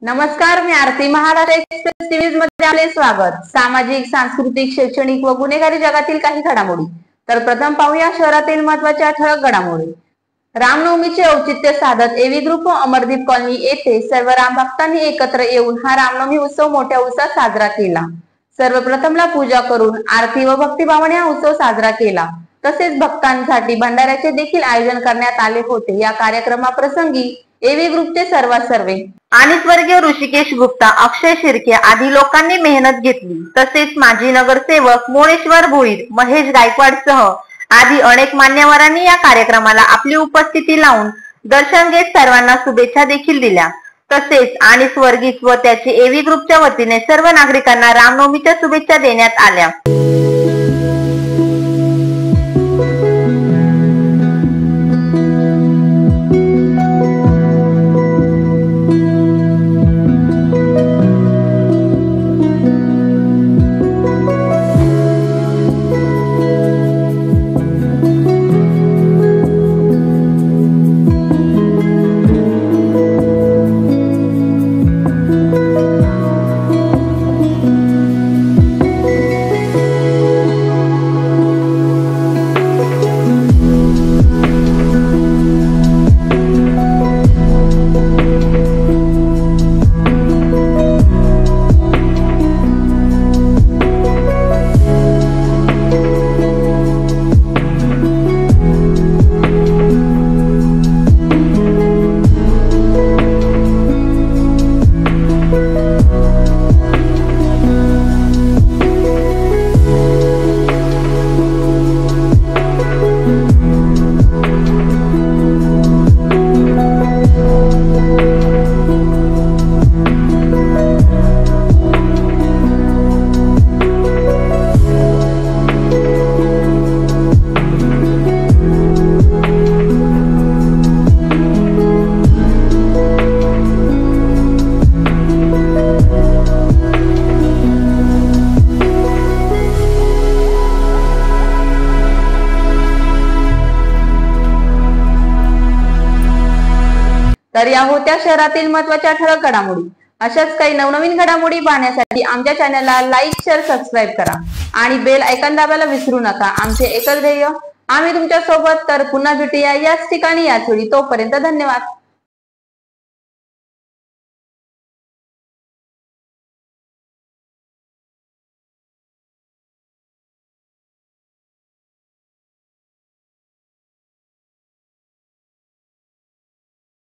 नमस्कार, मी आरती. Maharashtra express TV मध्ये आपले स्वागत. सामाजिक, सांस्कृतिक, शैक्षणिक व गुन्हेगारी जगातील काही घडामोडी. तर प्रथम पाहूया शहरातील महत्त्वाच्या ठळक घडामोडी. रामनवमीचे औचित्य साधत एव्ही ग्रुप व अमरदीप कॉलनी येथे सर्व राम भक्तांनी एकत्र येऊन हा रामनवमी उत्सव मोठ्या उत्साहात साजरा केला. सर्वप्रथमला पूजा करून आरती व भक्तिभावाने हा उत्सव साजरा केला. तसेच भक्तांसाठी भंडाऱ्याचे देखील आयोजन करण्यात आले होते. या कार्यक्रमाप्रसंगी एव्ही ग्रुपचे सर्वे आणि स्वर्गीय ऋषिकेश गुप्ता, अक्षय शिर्के आदी लोकांनी मेहनत घेतली. तसेच माजी नगरसेवक मोळेश्वर भोईर, महेश गायकवाड सह आदी अनेक मान्यवरांनी या कार्यक्रमाला आपली उपस्थिती लावून दर्शन घेत सर्वांना शुभेच्छा देखील दिल्या. तसेच आणि स्वर्गीस व त्याचे एव्ही ग्रुपच्या वतीने सर्व नागरिकांना रामनवमीच्या शुभेच्छा देण्यात आल्या. तर या होत्या शहरातील महत्त्वाच्या ठळक घडामोडी. अशाच काही नवनवीन घडामोडी पाहण्यासाठी आमच्या चॅनलला लाईक, शेअर, सबस्क्राईब करा आणि बेल आयकॉन दाबायला विसरू नका. आमचे एकच ध्येय आम्ही तुमच्या सोबत. तर पुन्हा भेटूया याच ठिकाणी याच वेळी. तोपर्यंत धन्यवाद.